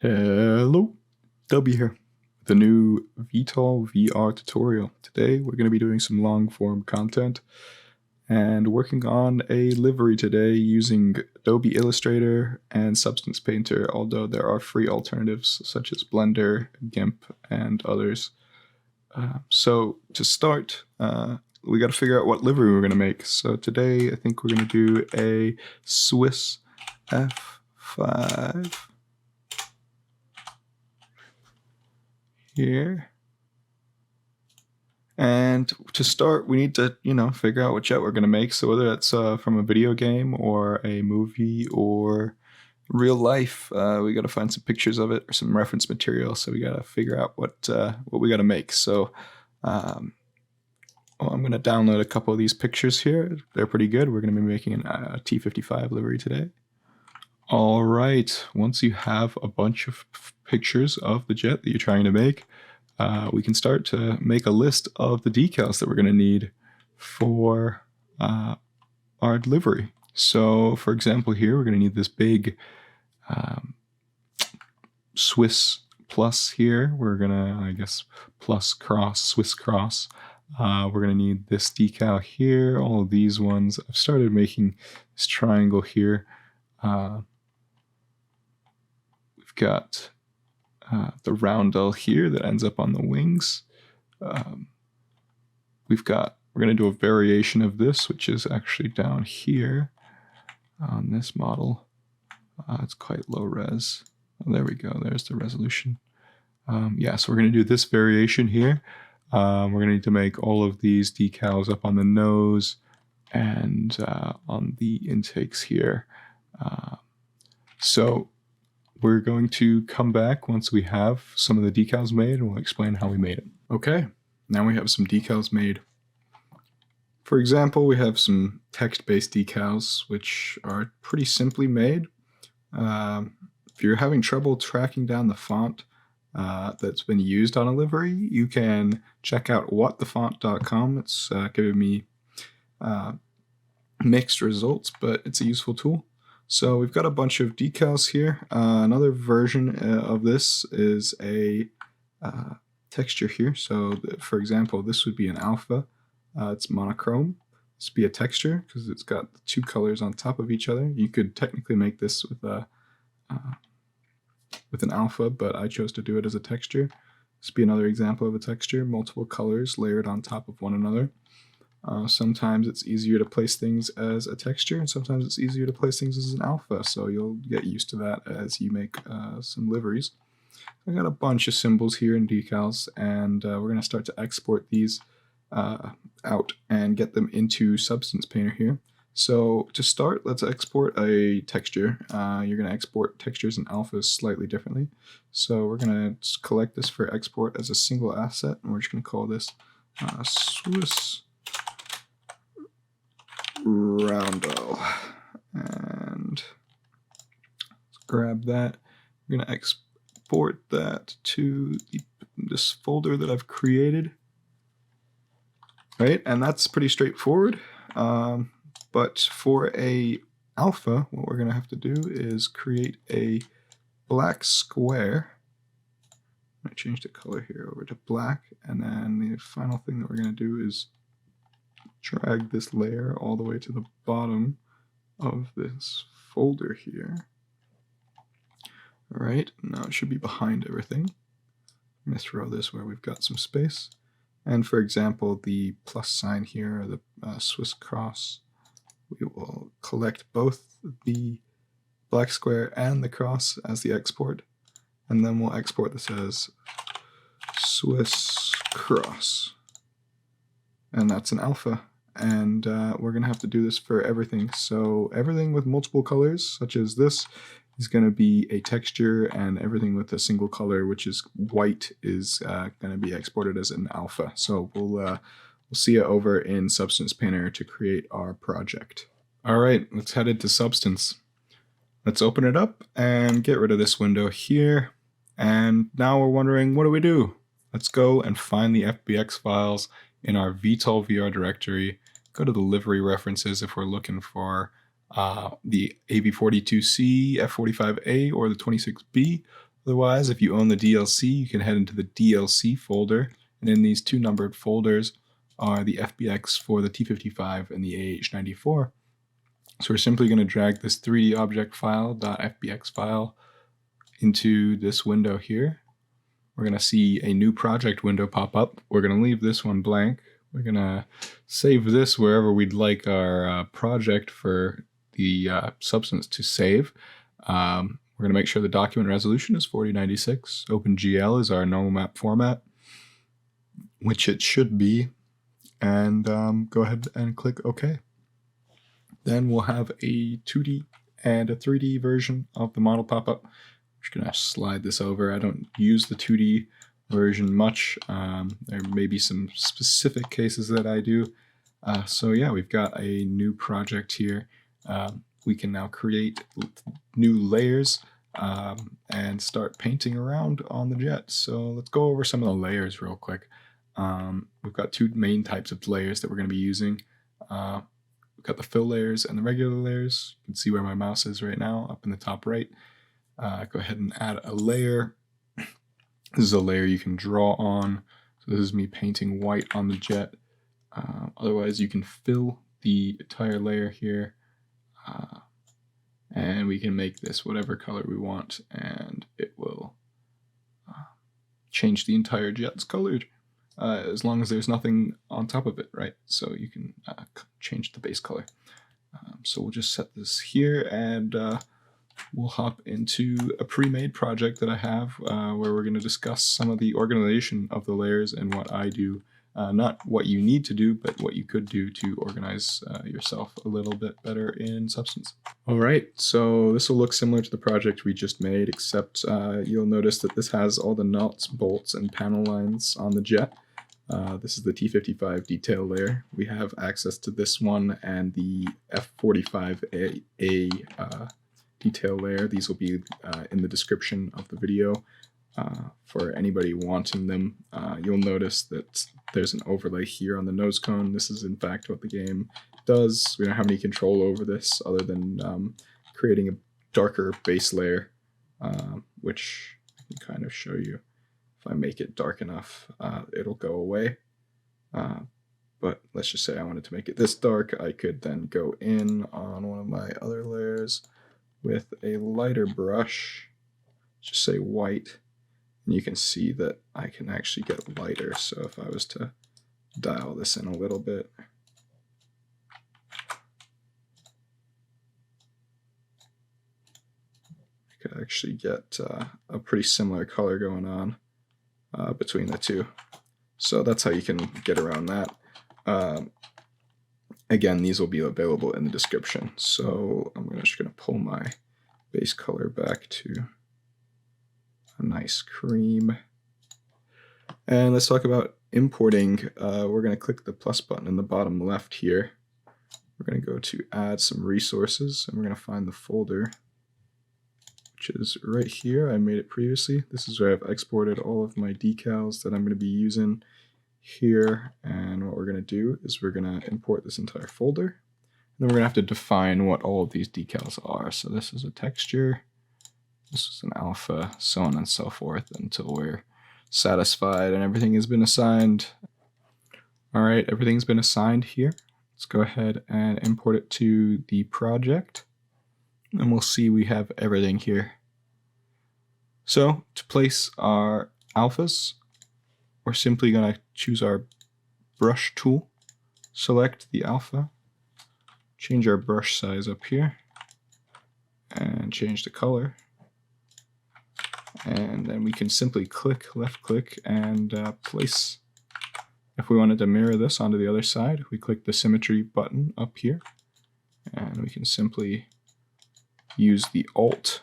Hello, W here with the new VTOL VR tutorial. Today we're going to be doing some long form content and working on a livery today using Adobe Illustrator and Substance Painter, although there are free alternatives such as Blender, GIMP, and others. So to start, we got to figure out what livery we're going to make. So today I think we're going to do a Suisse F5 here. And to start, we need to, figure out what jet we're going to make. So whether that's from a video game or a movie or real life, we got to find some pictures of it or some reference material. So we got to figure out what we got to make. So I'm going to download a couple of these pictures here. They're pretty good. We're going to be making a T55 livery today. All right. Once you have a bunch of pictures of the jet that you're trying to make, we can start to make a list of the decals that we're going to need for our livery. So, for example, here we're going to need this big Swiss plus here. We're going to, I guess, plus cross, Swiss cross. We're going to need this decal here, all of these ones. I've started making this triangle here. We've got the roundel here that ends up on the wings. We're going to do a variation of this, which is actually down here on this model. It's quite low res. Oh, there we go. There's the resolution. So we're going to do this variation here. We're going to need to make all of these decals up on the nose and on the intakes here. So we're going to come back once we have some of the decals made, and we'll explain how we made it. Okay, now we have some decals made. For example, we have some text-based decals, which are pretty simply made. If you're having trouble tracking down the font that's been used on a livery, you can check out WhatTheFont.com. It's giving me mixed results, but it's a useful tool. So we've got a bunch of decals here. Another version of this is a texture here. So for example, this would be an alpha. It's monochrome. This would be a texture because it's got the two colors on top of each other. You could technically make this with an alpha, but I chose to do it as a texture. This would be another example of a texture, multiple colors layered on top of one another. Sometimes it's easier to place things as a texture, and sometimes it's easier to place things as an alpha, so you'll get used to that as you make some liveries. I got a bunch of symbols here in decals, and we're going to start to export these out and get them into Substance Painter here. So to start, let's export a texture. You're going to export textures and alphas slightly differently. So we're going to collect this for export as a single asset, and we're just going to call this Swiss roundel, and let's grab that. I'm going to export that to this folder that I've created. Right, and that's pretty straightforward. But for a alpha, what we're going to have to do is create a black square. I'm going to change the color here over to black, and then the final thing that we're going to do is drag this layer all the way to the bottom of this folder here. All right, now it should be behind everything. I'm going to throw this where we've got some space. And for example, the plus sign here, or the Swiss cross, we will collect both the black square and the cross as the export. And then we'll export this as Swiss cross. And that's an alpha. And we're going to have to do this for everything. So everything with multiple colors, such as this, is going to be a texture, and everything with a single color, which is white, is going to be exported as an alpha. So we'll see it over in Substance Painter to create our project. All right, let's head into Substance. Let's open it up and get rid of this window here. And now we're wondering, what do we do? Let's go and find the FBX files in our VTOL VR directory. Go to the livery references if we're looking for the AV42C, F45A, or the 26B. Otherwise, if you own the DLC, you can head into the DLC folder, and in these two numbered folders are the FBX for the T55 and the AH94. So we're simply going to drag this 3D object file .fbx file into this window here. We're going to see a new project window pop up. We're going to leave this one blank. We're going to save this wherever we'd like our project for the substance to save. We're going to make sure the document resolution is 4096. OpenGL is our normal map format, which it should be. And go ahead and click OK. Then we'll have a 2D and a 3D version of the model pop up. I'm just going to slide this over. I don't use the 2D version much. There may be some specific cases that I do. So yeah, we've got a new project here. We can now create new layers and start painting around on the jet. So let's go over some of the layers real quick. We've got two main types of layers that we're going to be using. We've got the fill layers and the regular layers. You can see where my mouse is right now, up in the top right. Go ahead and add a layer. This is a layer you can draw on. So this is me painting white on the jet. Otherwise, you can fill the entire layer here. And we can make this whatever color we want, and it will change the entire jet's color as long as there's nothing on top of it, right? So you can change the base color. So we'll just set this here, and we'll hop into a pre-made project that I have where we're going to discuss some of the organization of the layers and what I do. Not what you need to do, but what you could do to organize yourself a little bit better in Substance. All right, so this will look similar to the project we just made, except you'll notice that this has all the nuts, bolts, and panel lines on the jet. This is the T55 detail layer. We have access to this one and the F45A detail layer. These will be in the description of the video. For anybody wanting them, you'll notice that there's an overlay here on the nose cone. This is in fact what the game does. We don't have any control over this other than creating a darker base layer, which I can kind of show you. If I make it dark enough, it'll go away. But let's just say I wanted to make it this dark. I could then go in on one of my other layers with a lighter brush, just say white. And you can see that I can actually get lighter. So if I was to dial this in a little bit, I could actually get a pretty similar color going on between the two. So that's how you can get around that. Again, these will be available in the description. So I'm just going to pull my base color back to a nice cream. And let's talk about importing. We're going to click the plus button in the bottom left here. We're going to go to add some resources, and we're going to find the folder, which is right here. I made it previously. This is where I've exported all of my decals that I'm going to be using here. And what we're going to do is we're going to import this entire folder. And then we're going to have to define what all of these decals are. So this is a texture. This is an alpha, so on and so forth until we're satisfied and everything has been assigned. All right, everything's been assigned here. Let's go ahead and import it to the project, and we'll see we have everything here. So to place our alphas, we're simply going to choose our brush tool, select the alpha, change our brush size up here, and change the color. And then we can simply click, left click, and place. If we wanted to mirror this onto the other side, we click the symmetry button up here, and we can simply use the Alt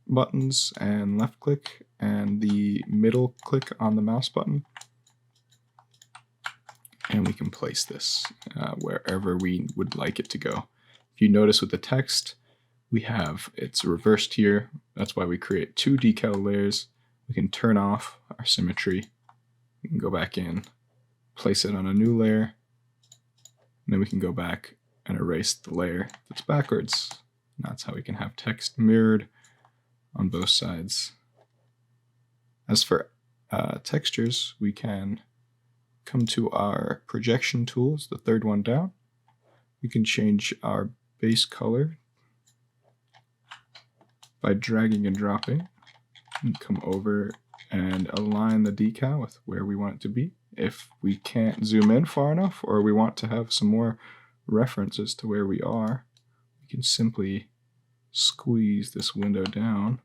buttons and left click and the middle click on the mouse button, and we can place this wherever we would like it to go. If you notice with the text, we have it's reversed here. That's why we create two decal layers. We can turn off our symmetry. We can go back in, place it on a new layer, and then we can go back and erase the layer that's backwards. And that's how we can have text mirrored on both sides. As for textures, we can come to our projection tools, the third one down. We can change our base color by dragging and dropping. And come over and align the decal with where we want it to be. If we can't zoom in far enough, or we want to have some more references to where we are, we can simply squeeze this window down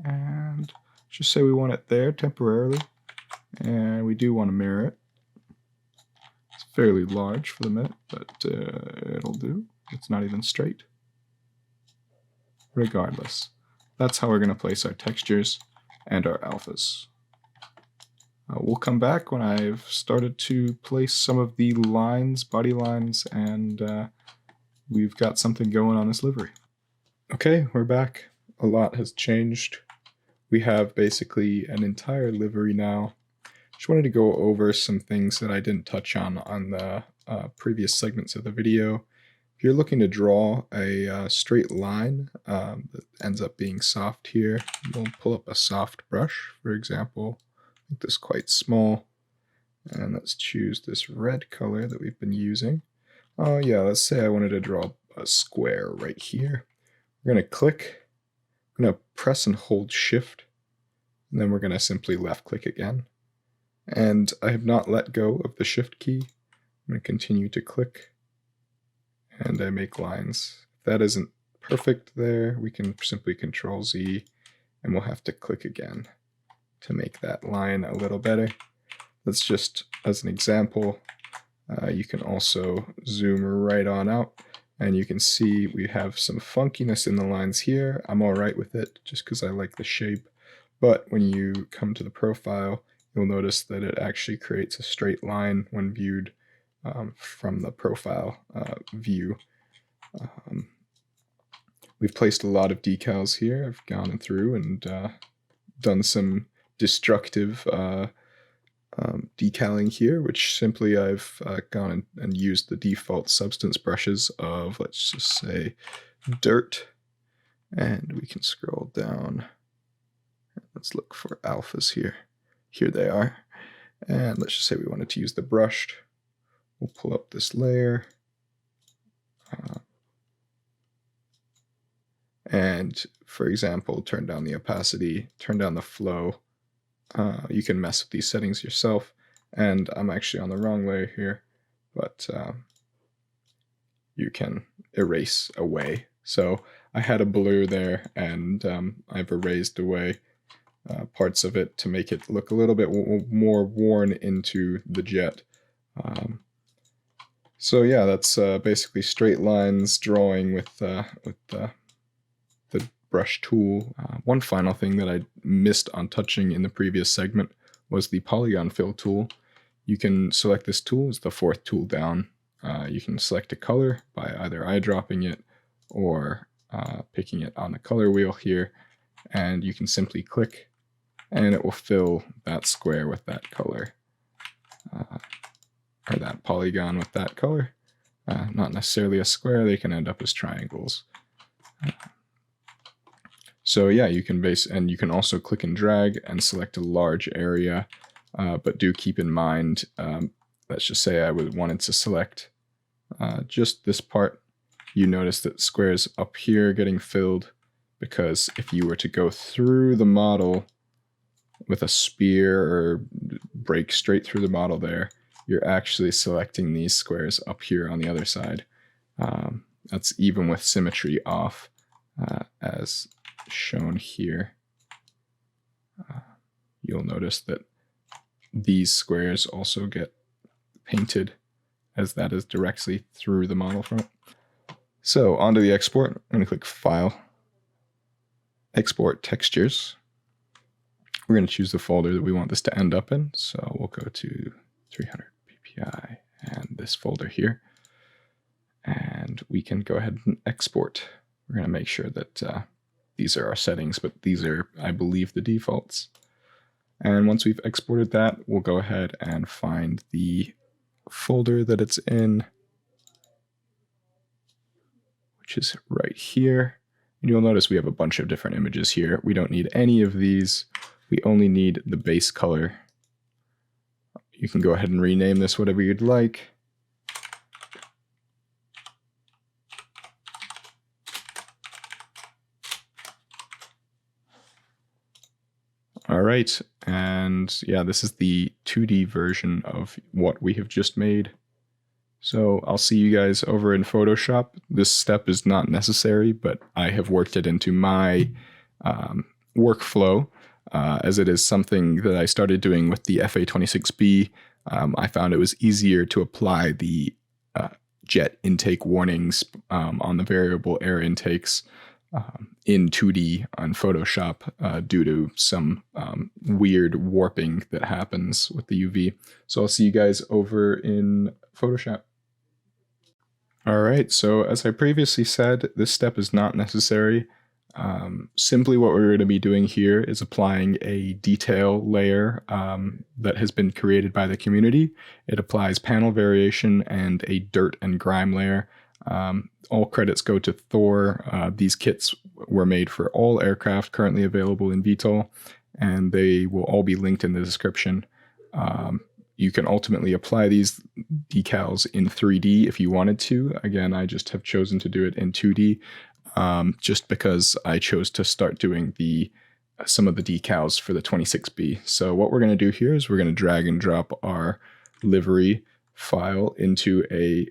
and just say we want it there temporarily, and we do want to mirror it. It's fairly large for the minute, but it'll do. It's not even straight. Regardless, that's how we're going to place our textures and our alphas. We'll come back when I've started to place some of the lines, body lines, and we've got something going on this livery. Okay, we're back. A lot has changed. We have basically an entire livery now. Just wanted to go over some things that I didn't touch on the previous segments of the video. If you're looking to draw a straight line that ends up being soft here, you'll pull up a soft brush, for example. Make this quite small, and let's choose this red color that we've been using. Oh yeah, let's say I wanted to draw a square right here. We're going to click, I'm going to press and hold shift, and then we're going to simply left click again. And I have not let go of the shift key. I'm going to continue to click, and I make lines. If that isn't perfect there, we can simply Control Z, and we'll have to click again to make that line a little better. Let's just, as an example, you can also zoom right on out, and you can see we have some funkiness in the lines here. I'm alright with it just because I like the shape, but when you come to the profile, you'll notice that it actually creates a straight line when viewed from the profile view. We've placed a lot of decals here. I've gone through and done some destructive decaling here, which simply I've gone and used the default substance brushes of, let's just say, dirt, and we can scroll down. Let's look for alphas here. Here they are, and let's just say we wanted to use the brushed. We'll pull up this layer, and for example, turn down the opacity, turn down the flow. You can mess with these settings yourself, and I'm actually on the wrong layer here, but you can erase away. So I had a blur there, and I've erased away parts of it to make it look a little bit more worn into the jet. So yeah, that's basically straight lines drawing with the brush tool. One final thing that I missed on touching in the previous segment was the polygon fill tool. You can select this tool, it's the fourth tool down. You can select a color by either eyedropping it or picking it on the color wheel here, and you can simply click and it will fill that square with that color, or that polygon with that color. Not necessarily a square, they can end up as triangles. So yeah, you can and you can also click and drag and select a large area, but do keep in mind, let's just say I wanted to select just this part. You notice that squares up here getting filled, because if you were to go through the model with a spear or break straight through the model there, you're actually selecting these squares up here on the other side. That's even with symmetry off, as shown here. You'll notice that these squares also get painted, as that is directly through the model from it. So onto the export. I'm going to click File, Export Textures. We're going to choose the folder that we want this to end up in. So we'll go to 300 ppi and this folder here. And we can go ahead and export. We're going to make sure that these are our settings, but these are, I believe, the defaults. And once we've exported that, we'll go ahead and find the folder that it's in, which is right here. And you'll notice we have a bunch of different images here. We don't need any of these. We only need the base color. You can go ahead and rename this whatever you'd like. All right, and yeah, this is the 2D version of what we have just made. So I'll see you guys over in Photoshop. This step is not necessary, but I have worked it into my workflow, as it is something that I started doing with the FA26B. I found it was easier to apply the jet intake warnings on the variable air intakes in 2D on Photoshop due to some weird warping that happens with the UV. So I'll see you guys over in Photoshop. All right, so as I previously said, this step is not necessary. Simply what we're going to be doing here is applying a detail layer that has been created by the community. It applies panel variation and a dirt and grime layer. All credits go to Thor. These kits were made for all aircraft currently available in VTOL, and they will all be linked in the description. You can ultimately apply these decals in 3D if you wanted to. Again, I just have chosen to do it in 2D just because I chose to start doing some of the decals for the 26B. So what we're going to do here is we're going to drag and drop our livery file into a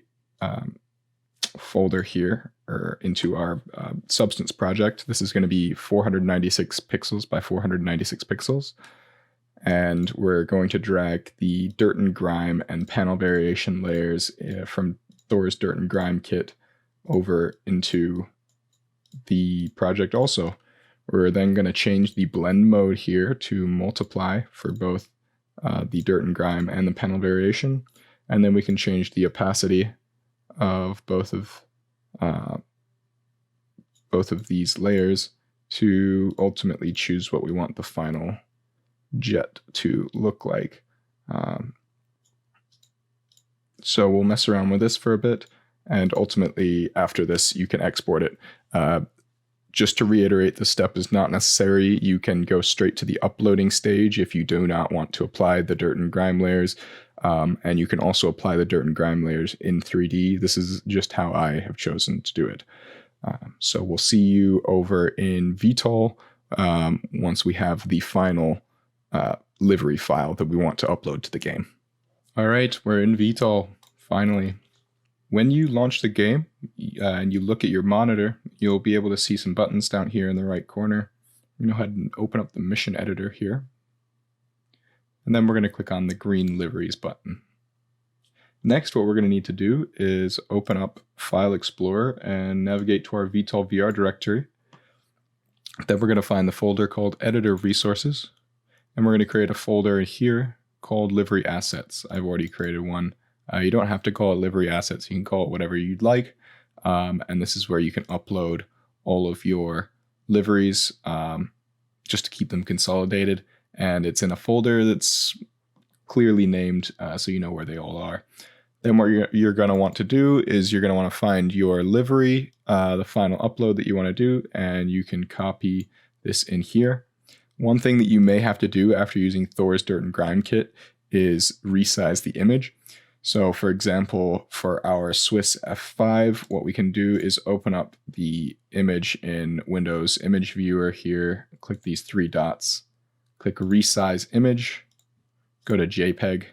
folder here, or into our substance project. This is going to be 496 pixels by 496 pixels. And we're going to drag the dirt and grime and panel variation layers from Thor's dirt and grime kit over into the project also. We're then going to change the blend mode here to multiply for both the dirt and grime and the panel variation. And then we can change the opacity of both of these layers to ultimately choose what we want the final jet to look like. So we'll mess around with this for a bit, and ultimately after this you can export it. Just to reiterate, the step is not necessary. You can go straight to the uploading stage if you do not want to apply the dirt and grime layers, and you can also apply the dirt and grime layers in 3D. This is just how I have chosen to do it. So we'll see you over in VTOL once we have the final livery file that we want to upload to the game. All right, we're in VTOL, finally. When you launch the game and you look at your monitor, you'll be able to see some buttons down here in the right corner. I'm going to go ahead and open up the mission editor here. And then we're going to click on the green liveries button. Next, what we're going to need to do is open up File Explorer and navigate to our VTOL VR directory. Then we're going to find the folder called Editor Resources. And we're going to create a folder here called Livery Assets. I've already created one. You don't have to call it Livery Assets. You can call it whatever you'd like. And this is where you can upload all of your liveries just to keep them consolidated. And it's in a folder that's clearly named so you know where they all are. Then what you're going to want to do is you're going to want to find your livery, the final upload that you want to do, and you can copy this in here. One thing that you may have to do after using Thor's Dirt and Grime kit is resize the image. So for example, for our Suisse F5, what we can do is open up the image in Windows Image Viewer here, click these three dots, click Resize Image, go to JPEG,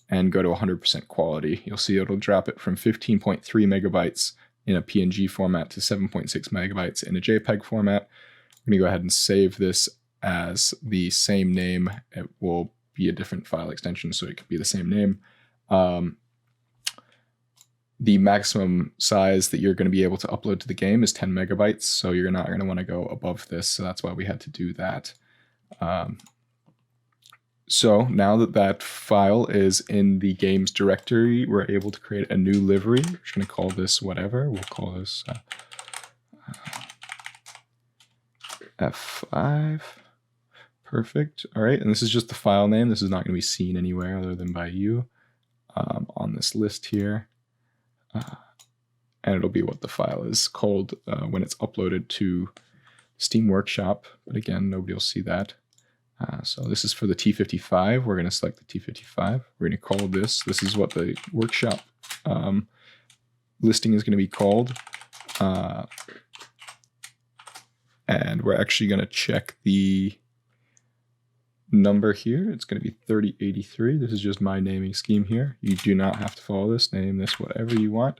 and go to 100% quality. You'll see it'll drop it from 15.3 megabytes in a PNG format to 7.6 megabytes in a JPEG format. I'm going to go ahead and save this as the same name. It will be a different file extension, so it can be the same name. The maximum size that you're going to be able to upload to the game is 10 megabytes, so you're not going to want to go above this, so that's why we had to do that. So now that that file is in the game's directory, we're able to create a new livery. We're just going to call this whatever. We'll call this F5. Perfect. All right, and this is just the file name. This is not going to be seen anywhere other than by you on this list here. and it'll be what the file is called when it's uploaded to Steam Workshop. But again, nobody will see that. So this is for the T55. We're going to select the T55. We're going to call this. This is what the workshop listing is going to be called. And we're actually going to check the number here. It's going to be 3083. This is just my naming scheme here. You do not have to follow this. Name this whatever you want.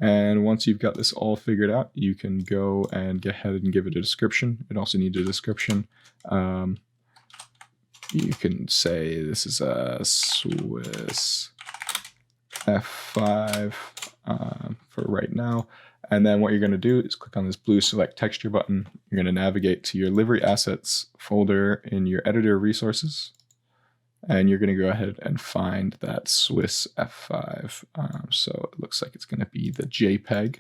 And once you've got this all figured out, you can go and get ahead and give it a description. It also needs a description. You can say this is a Suisse F5 for right now. And then what you're going to do is click on this blue select texture button. You're going to navigate to your livery assets folder in your editor resources. And you're going to go ahead and find that Suisse F5. So it looks like it's going to be the JPEG.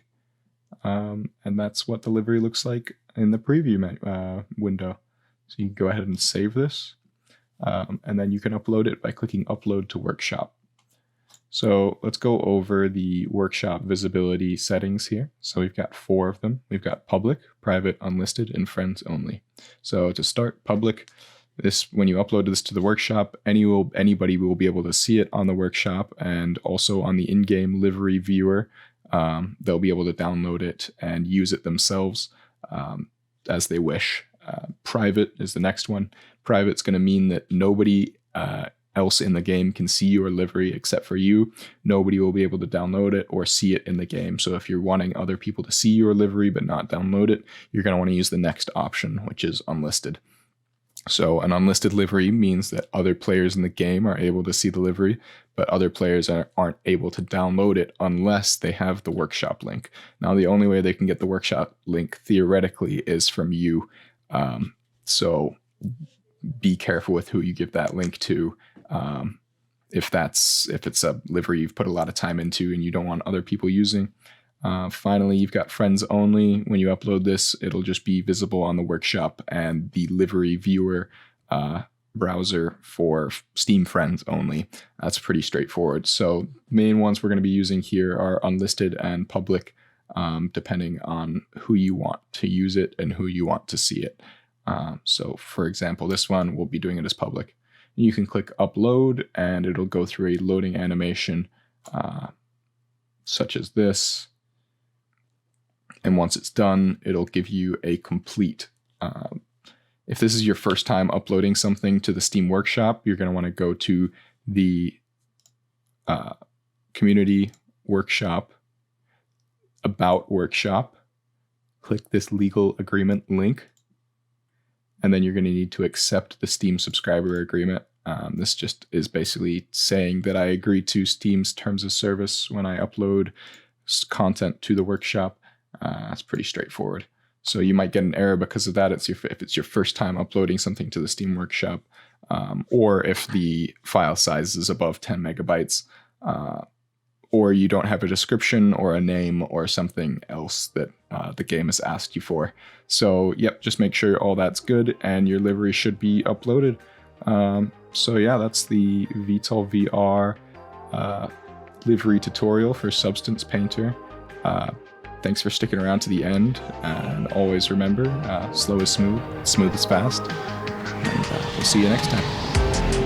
And that's what the livery looks like in the preview window. So you can go ahead and save this. And then you can upload it by clicking Upload to Workshop. So let's go over the workshop visibility settings here. So we've got 4 of them. We've got public, private, unlisted, and friends only. So to start, public. This, when you upload this to the workshop, anybody will be able to see it on the workshop, and also on the in-game livery viewer. They'll be able to download it and use it themselves as they wish. Private is the next one. Private's going to mean that nobody else in the game can see your livery except for you. Nobody will be able to download it or see it in the game. So if you're wanting other people to see your livery but not download it, you're going to want to use the next option, which is unlisted. So an unlisted livery means that other players in the game are able to see the livery, but other players aren't able to download it unless they have the workshop link. Now, the only way they can get the workshop link theoretically is from you. So be careful with who you give that link to. If it's a livery you've put a lot of time into and you don't want other people using. Finally, you've got friends only. When you upload this, it'll just be visible on the workshop and the livery viewer browser for Steam friends only. That's pretty straightforward. So main ones we're going to be using here are unlisted and public, depending on who you want to use it and who you want to see it. So for example, this one, we'll be doing it as public. You can click upload and it'll go through a loading animation such as this. And once it's done, it'll give you a complete, if this is your first time uploading something to the Steam Workshop, you're going to want to go to the Community Workshop, About Workshop, click this legal agreement link, and then you're going to need to accept the Steam subscriber agreement. This just is basically saying that I agree to Steam's terms of service when I upload content to the workshop. It's pretty straightforward. So you might get an error because of that. If it's your first time uploading something to the Steam Workshop, or if the file size is above 10 megabytes, or you don't have a description or a name or something else that the game has asked you for. So yep, just make sure all that's good and your livery should be uploaded. So yeah, that's the VTOL VR livery tutorial for Substance Painter. Thanks for sticking around to the end, and always remember, slow is smooth, smooth is fast, and we'll see you next time.